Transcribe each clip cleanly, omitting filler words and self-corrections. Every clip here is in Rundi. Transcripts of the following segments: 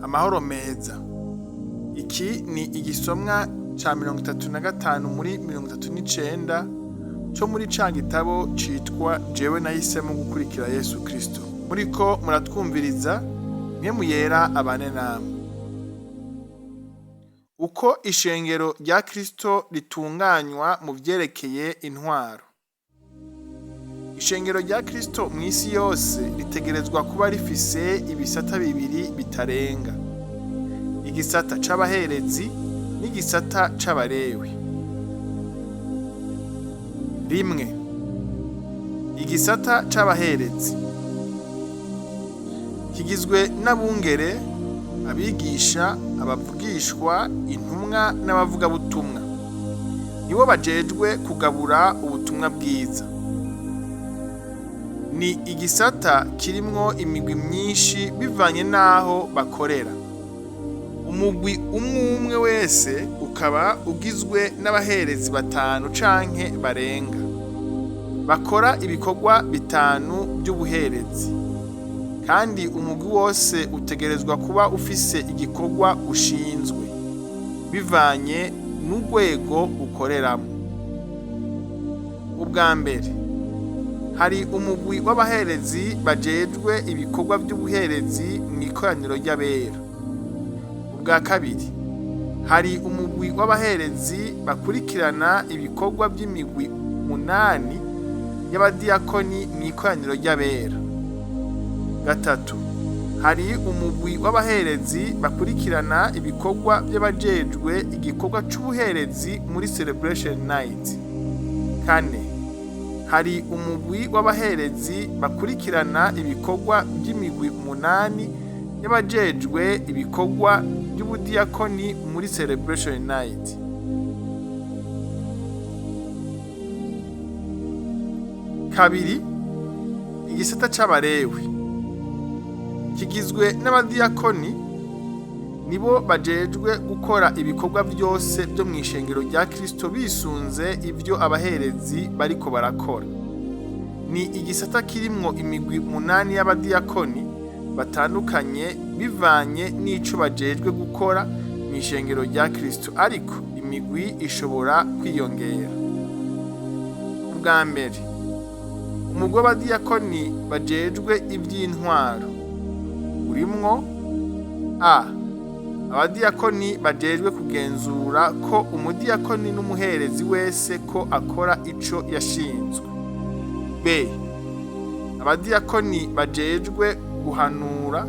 amahoro meza. Iki ni igisomwa ca 35 muri 39 cyo muri ca gitabo citwa JEWE nahisemo gukurikira Yesu KRISTO. Muriko muratwumviriza mwe muyera abane namwe. Uko ishengero rya KRISTO ritunganywa mu vyerekeye intwaro. Ishengero rya KRISTO mw'isi yose ritegerezwa kuba rifise ibisata bibiri bitarenga: igisata c'abaherezi n'igisata c'abarewi. Rimwe, igisata c'abaherezi kigizwe n'abungere, abigisha, abavugishwa, intumwa n'abavugabutumwa. Nibo bajejwe kugabura ubutumwa bwiza. Ni igisata kirimwo imigwi myinshi bivanye n'aho bakorera. Umugwi umwe wese ukaba ugizwe n'abaherezi 5 canke barenga, bakora ibikorwa 5 by'ubuherezi, kandi umugwi wose utegerezwa kuba ufise igikorwa ushinzwe bivanye n'urwego ukoreramo. Ubwa mbere, hari umugwi w'abaherezi bajejwe ibikorwa by'ubuherezi mw'ikoraniro ry'abera. Ubwa kabiri, hari umugwi w'abaherezi bakurikirana ibikorwa by'imigwi 8 y'abadiyakoni mw'ikoraniro ry'abera. Gatatu, hari umugwi w'abaherezi bakurikirana ibikorwa by'abajejwe igikorwa c'ubuherezi muri celebration night. Kane, hari umugwi w'abaherezi bakurikirana ibikorwa by'imigwi 8 y'abajejwe ibikorwa by'ubudiyakoni muri celebration night. Kabiri, igisata c'abarewi kigizwe n'abadiyakoni, nibo bajejwe gukora ibikorwa byose byo mw'ishengero rya KRISTO bisunze ivyo abaherezi bariko barakora. Ni igisata kirimwo imigwi 8 y'abadiyakoni batandukanye bivanye n'ico bajejwe gukora mw'ishengero rya KRISTO, ariko imigwi ishobora kwiyongera. Ubwa mbere, umugwi w'abadiyakoni bajejwe ivy'intwaro urimwo: A, abadiyakoni bajejwe kugenzura ko umudiyakoni n'umuherezi wese ko akora ico yashinzwe. B, abadiyakoni bajejwe guhanura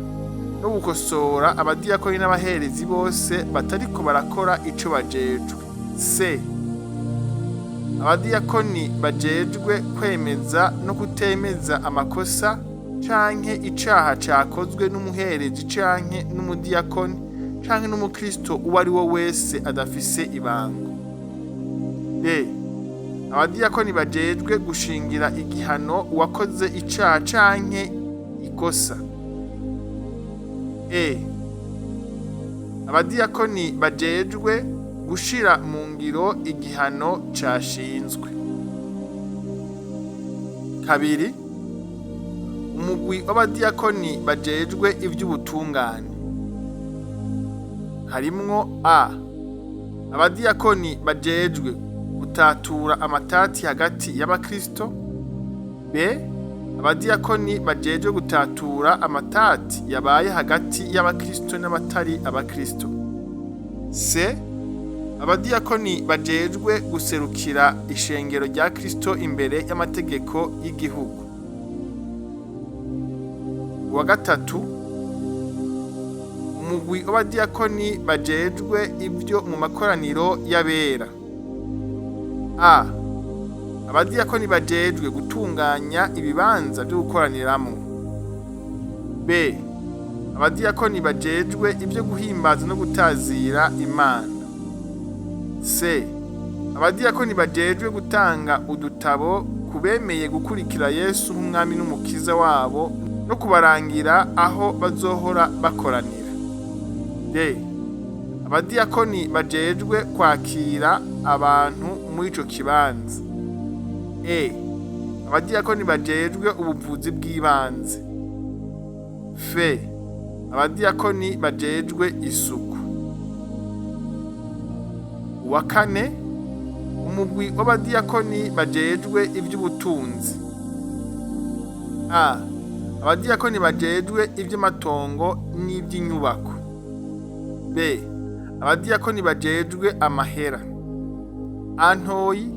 no gukosora abadiyakoni n'abaherezi bose batariko barakora ico bajejwe. C, abadiyakoni bajejwe kwemeza no kutemeza amakosa canke icaha cakozwe n'umuherezi canke n'umudiyakoni canke n'umukristo uwo ari wo wese adafise ibango. D, abadiyakoni bajejwe gushingira igihano uwakoze icaha canke ikosa. E, abadiyakoni bajejwe gushira mu ngiro igihano cashinzwe. Kabiri, umugwi w'abadiyakoni bajejwe ivy'ubutungane harimwo: A, abadiyakoni bajejwe gutatura amatati hagati y'abakristo. B, abadiyakoni bajejwe gutatura amatati yabaye hagati y'abakristo n'abatari abakristo. C, abadiyakoni bajejwe guserukira ishengero rya KRISTO imbere y'amategeko y'igihugu. Uwa gatatu, umugwi w'abadiyakoni bajejwe ivyo mu makoraniro y'abera. A, abadiyakoni bajejwe gutunganya ibibanza byo gukoraniramwo. B, abadiyakoni bajejwe ivyo guhimbaza no gutazira Imana. C, abadiyakoni bajejwe gutanga udutabo kubemeye gukurikira Yesu nk'umwami n'umukiza wabo no kubarangira aho bazohora bakoranira. D, abadiyakoni bajejwe kwakira abantu muri ico kibanza. E, abadiyakoni bajejwe ubuvuzi bw'ibanze. F, abadiyakoni bajejwe isuku. Uwa kane, umugwi w'abadiyakoni bajejwe ivy'ubutunzi. A. Abadiyakoni bajejwe ivy'amatongo n'ivy'inyubako. B. Abadiyakoni bajejwe amahera. A ntoyi,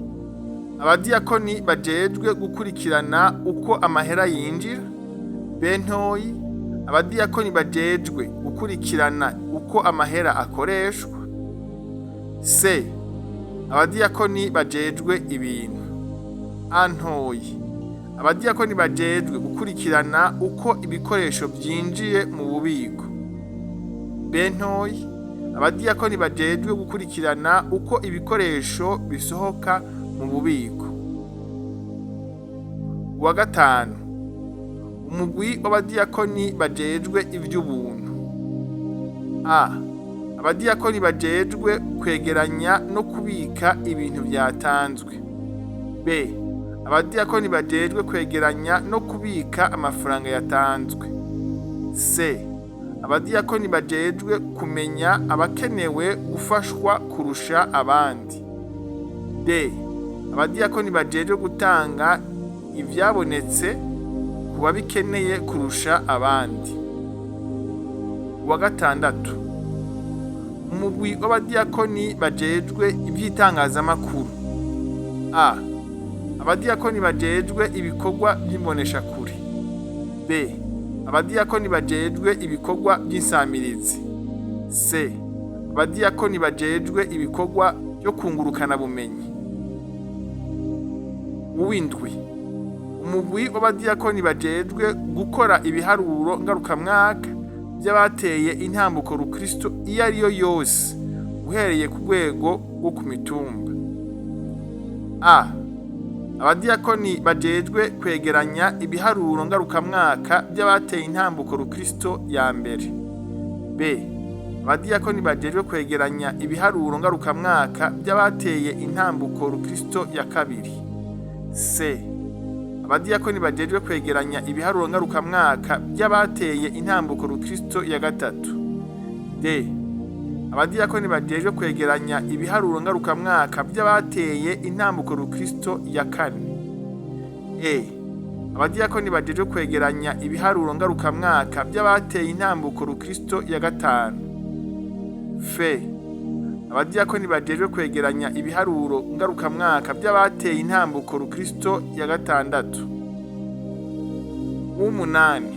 abadiyakoni bajejwe gukurikirana uko amahera yinjira. B ntoyi, abadiyakoni bajejwe gukurikirana uko amahera akoreshwa. C. Abadiyakoni bajejwe ibintu. A ntoyi, abadiyakoni bajejwe gukurikirana uko ibikoresho vyinjiye mu bubiko. B ntoyi, abadiyakoni bajejwe gukurikirana uko ibikoresho bisohoka mu bubiko. Uwa gatanu, umugwi w'abadiyakoni bajejwe ivy'ubuntu. A. Abadiyakoni bajejwe kwegeranya no kubika ibintu vyatanzwe. B. Abadiyakoni bajejwe kwegeranya no kubika amafaranga yatanzwe. C. Abadiyakoni bajejwe kumenya abakenewe gufashwa kurusha abandi. D. Abadiyakoni bajejwe gutanga ivyabonetse ku babikeneye kurusha abandi. Uwa gatandatu, umugwi w'abadiyakoni bajejwe ivy'itangazamakuru. A. Abadiyakoni bajejwe ibikorwa vy'imboneshakure. B. Abadiyakoni bajejwe ibikorwa vy'insamirizi. C. Abadiyakoni bajejwe ibikorwa vyo kungurukana bumenyi. Uwindwi, umugwi w'abadiyakoni bajejwe gukora ibiharuro ngarukamwaka vy'abateye intambuko rukristo iyo ariyo yose uhereye ku rwego rwo ku mitumba. A. Abadiyakoni bajejwe kwegeranya ibiharuro ngarukamwaka vy'abateye intambuko rukristo ya mbere. B. Abadiyakoni bajejwe kwegeranya ibiharuro ngarukamwaka vy'abateye intambuko rukristo ya kabiri. C. Abadiyakoni bajejwe kwegeranya ibiharuro ngarukamwaka vy'abateye intambuko rukristo ya gatatu. D. Abadiyakoni bajejwe kwegeranya ibiharuro ngarukamwaka vy'abateye intambuko rukristo ya kane. E. Abadiyakoni bajejwe kwegeranya ibiharuro ngarukamwaka vy'abateye intambuko rukristo ya gatanu. F. Abadiyakoni bajejwe kwegeranya ibiharuro ngarukamwaka vy'abateye intambuko rukristo ya gatandatu. Umunani,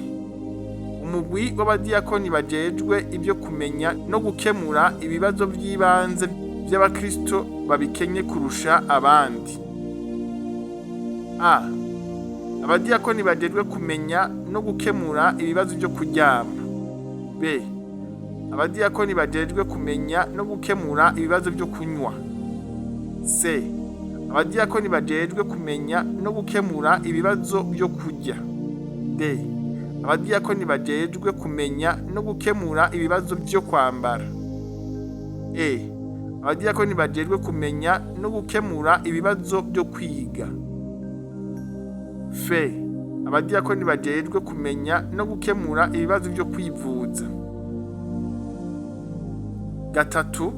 umugwi w'abadiyakoni bajejwe ivyo kumenya no gukemura ibibazo vy'ibanze vy'abakristo babikenye kurusha abandi. A. Abadiyakoni bajejwe kumenya no gukemura ibibazo vyo kuryama. B. Abadiyakoni bajejwe kumenya no gukemura ibibazo vyo kunywa. C. Abadiyakoni bajejwe kumenya no gukemura ibibazo vyo kurya. D. Abadiyakoni bajejwe kumenya no gukemura ibibazo vyo kwambara. E. Abadiyakoni bajejwe kumenya no gukemura ibibazo vyo kwiga. F. Abadiyakoni bajejwe kumenya no gukemura ibibazo vyo kwivuza. Gatatu,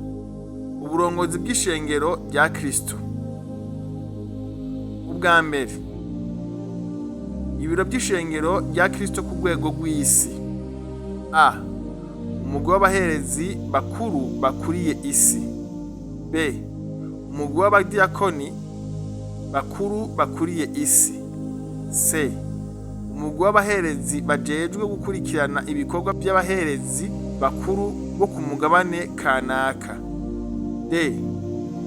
uburongozi bw'ishengero rya Kristo. Ubwa mbere, ibiro by'ishengero rya Kristo ku rwego rw'isi. A. Umugwi w'abaherezi bakuru bakuriye isi. B. Umugwi w'abadiyakoni bakuru bakuriye isi. C. Umugwi w'abaherezi bajejwe gukurikirana ibikorwa by'abaherezi bakuru bo ku mugabane kanaka. D.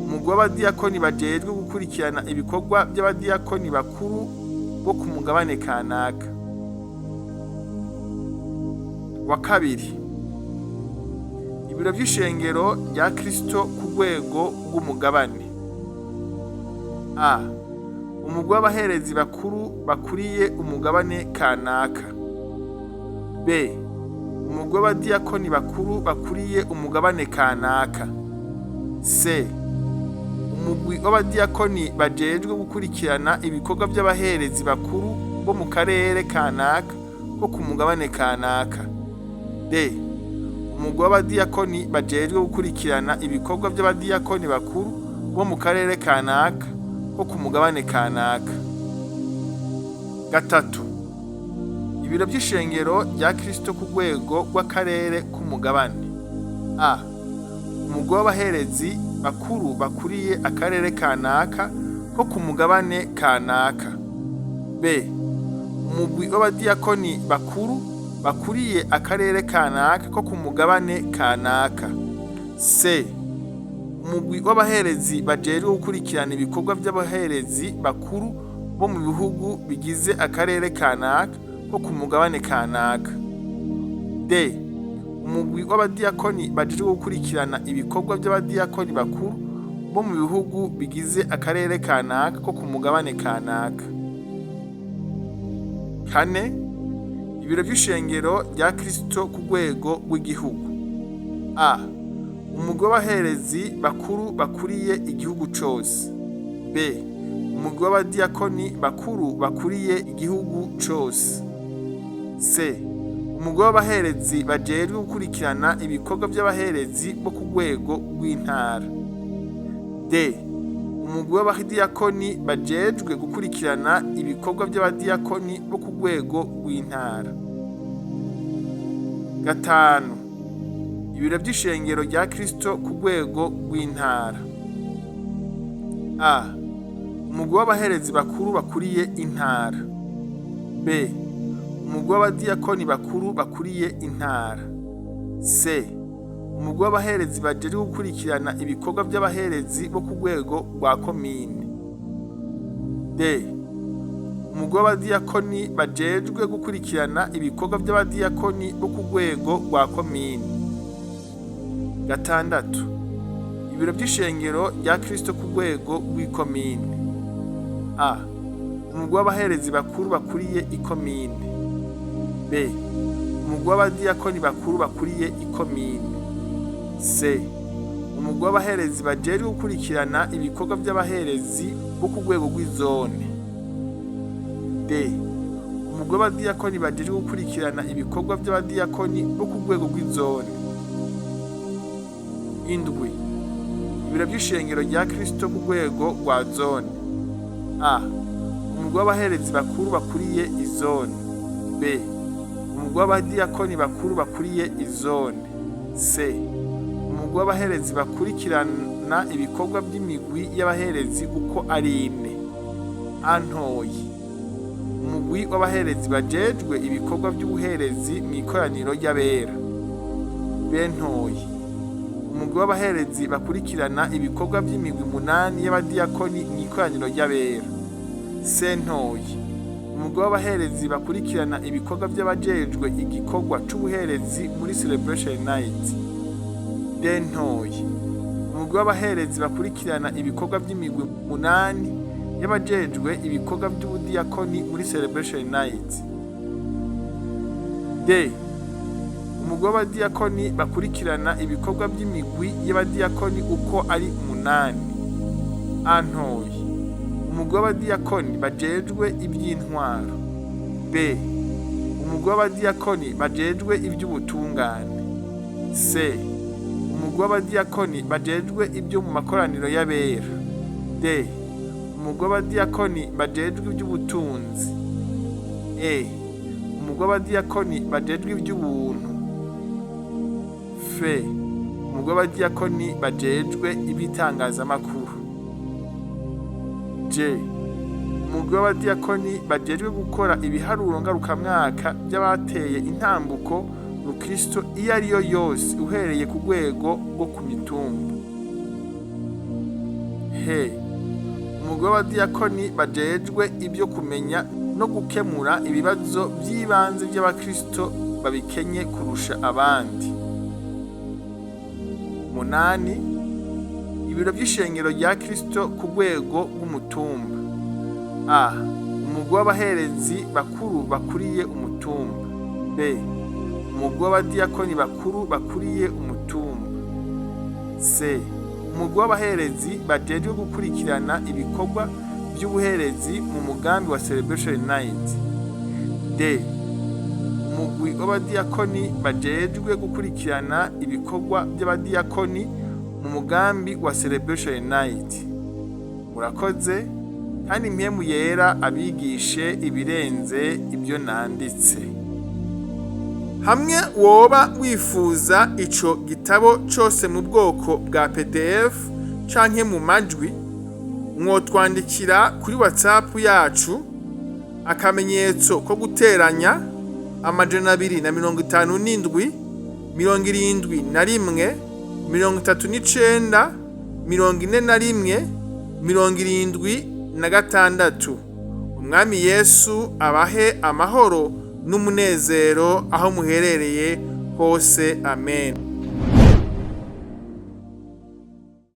Umugwi w'abadiyakoni bajejwe gukurikirana ibikorwa by'abadiyakoni bakuru bo ku mugabane kanaka. Wa kabiri, ibiro by'ishengero rya Kristo ku rwego rw'umugabane. A. Umugwi w'abaherezi bakuru bakuriye umugabane kanaka. B. Umugwi w'abadiyakoni bakuru bakuriye umugabane kanaka. C. Umugwi w'abadiyakoni bajejwe gukurikirana ibikorwa by'abaherezi bakuru bo mu karere kanaka ko ku mugabane kanaka. D. Umugwi w'abadiyakoni bajejwe gukurikirana ibikorwa by'abadiyakoni bakuru bo mu karere kanaka ko ku mugabane kanaka. Gatatu. Ibiro by'ishengero rya Kristo ku rwego rw'akarere k'umugabane. A. Umugwi w'abaherezi bakuru bakuriye akarere kanaka ko ku mugabane kanaka. B. Umugwi w'abadiyakoni bakuru bakuriye akarere kanaka ko ku mugabane kanaka. C. Umugwi w'abaherezi bajejwe gukurikirana ibikorwa by'abaherezi bakuru bo mu bihugu bigize akarere kanaka ko ku mugabane kanaka. D. Umugwi w'abadiyakoni bajejwe gukurikirana ibikorwa by'abadiyakoni bakuru bo mu bihugu bigize akarere kanaka ko ku mugabane kanaka. Kane. Ibiro by'ishengero rya Kristo ku rwego rw'igihugu. A. Umugwi w'abaherezi bakuru bakuriye igihugu cose. B. Umugwi w'abadiyakoni bakuru bakuriye igihugu cose. C. Umugwi w'abaherezi bajejwe gukurikirana ibikorwa by'abaherezi bo ku rwego rw'intara. D. Umugwi w'abadiyakoni bajejwe gukurikirana ibikorwa by'abadiyakoni bo ku rwego rw'intara. Gatanu. Ibiro by'ishengero rya Kristo ku rwego rw'intara. A. Umugwi w'abaherezi bakuru bakuriye intara. B. Umugwi w'abadiyakoni bakuru bakuriye intara. C. Umugwi w'abaherezi bajejwe gukurikirana ibikorwa by'abaherezi bo ku rwego rwa komine. D. Umugwi w'abadiyakoni bajejwe gukurikirana ibikorwa by'abadiyakoni bo ku rwego rwa komine. Gatandatu. Ibiro by'ishengero rya Kristo ku rwego rw'ikomine. A. Umugwi w'abaherezi bakuru bakuriye ikomine. B. Umugwi w'abadiyakoni bakuru bakuriye ikomine. C. Umugwi w'abaherezi bajejwe gukurikirana ibikorwa by'abaherezi bo ku rwego rw'izone. D. Umugwi w'abadiyakoni bajejwe gukurikirana ibikorwa by'abadiyakoni bo ku rwego rw'izone. Indwi. Ibiro by'ishengero rya Kristo ku rwego rwa zone. A. Umugwi w'abaherezi bakuru bakuriye izone. B. Umugwi w'abadiyakoni bakuru bakuriye izone. C. Umugwi w'abaherezi bakurikirana ibikorwa by'imigwi y'abaherezi uko ari 4. A ntoyi. Umugwi w'abaherezi bajejwe ibikorwa by'ubuherezi mu ikoraniro ry'abera. B ntoyi. Umugwi w'abaherezi bakurikirana ibikorwa by'imigwi 8 y'abadiyakoni mu ikoraniro ry'abera. C ntoyi. Umugwi w'abaherezi bakurikirana ibikorwa by'abajejwe igikorwa c'ubuherezi muri celebration night. D ntoyi. Umugwi w'abaherezi bakurikirana ibikorwa by'imigwi 8 y'abajejwe ibikorwa by'ubudiyakoni muri celebration night. D. Umugwi w'abadiyakoni bakurikirana ibikorwa by'imigwi y'abadiyakoni uko ari 8. A ntoyi. Umugwi w'abadiyakoni bajejwe iby'intwaro. B. Umugwi w'abadiyakoni bajejwe iby'ubutungane. C. Umugwi w'abadiyakoni bajejwe ibyo mu makoraniro y'abera. D. Umugwi w'abadiyakoni bajejwe iby'ubutunzi. E. Umugwi w'abadiyakoni bajejwe iby'ubuntu. F. Umugwi w'abadiyakoni bajejwe ibitangazamakuru. J. Umugwi w'abadiyakoni bajejwe gukora ibiharuro ngarukamwaka by'abateye intambuko mu Kristo iyo ariyo yose uhereye ku rwego rwo ku mitumba. He. Umugwi w'abadiyakoni bajejwe ibyo kumenya no gukemura ibibazo by'ibanze by'abakristo babikenye kurusha abandi. 8. Ibiro by'ishengero rya Kristo ku rwego rw'umutumba. A. Umugwi w'abaherezi bakuru bakuriye umutumba. B. Umugwi w'abadiyakoni bakuru bakuriye umutumba. C. Umugwi w'abaherezi bajejwe gukurikirana ibikorwa by'ubuherezi mu mugambi wa celebration night. D. umugwi w'abadiyakoni bajejwe gukurikirana ibikorwa by'abadiyakoni mu mugambi wa Celebration Night. Murakoze kandi impwemu yera abigishe ibirenze ibyo nanditse. Hamwe woba wifuza ico gitabo cose mu bwoko bwa PDF canke mu majwi, mwotwandikira kuri WhatsApp yacu akamenyetso ko guteranya 257 71 39 41 76. Umwami Yesu abahe amahoro n'umunezero aho muherereye hose. Amen.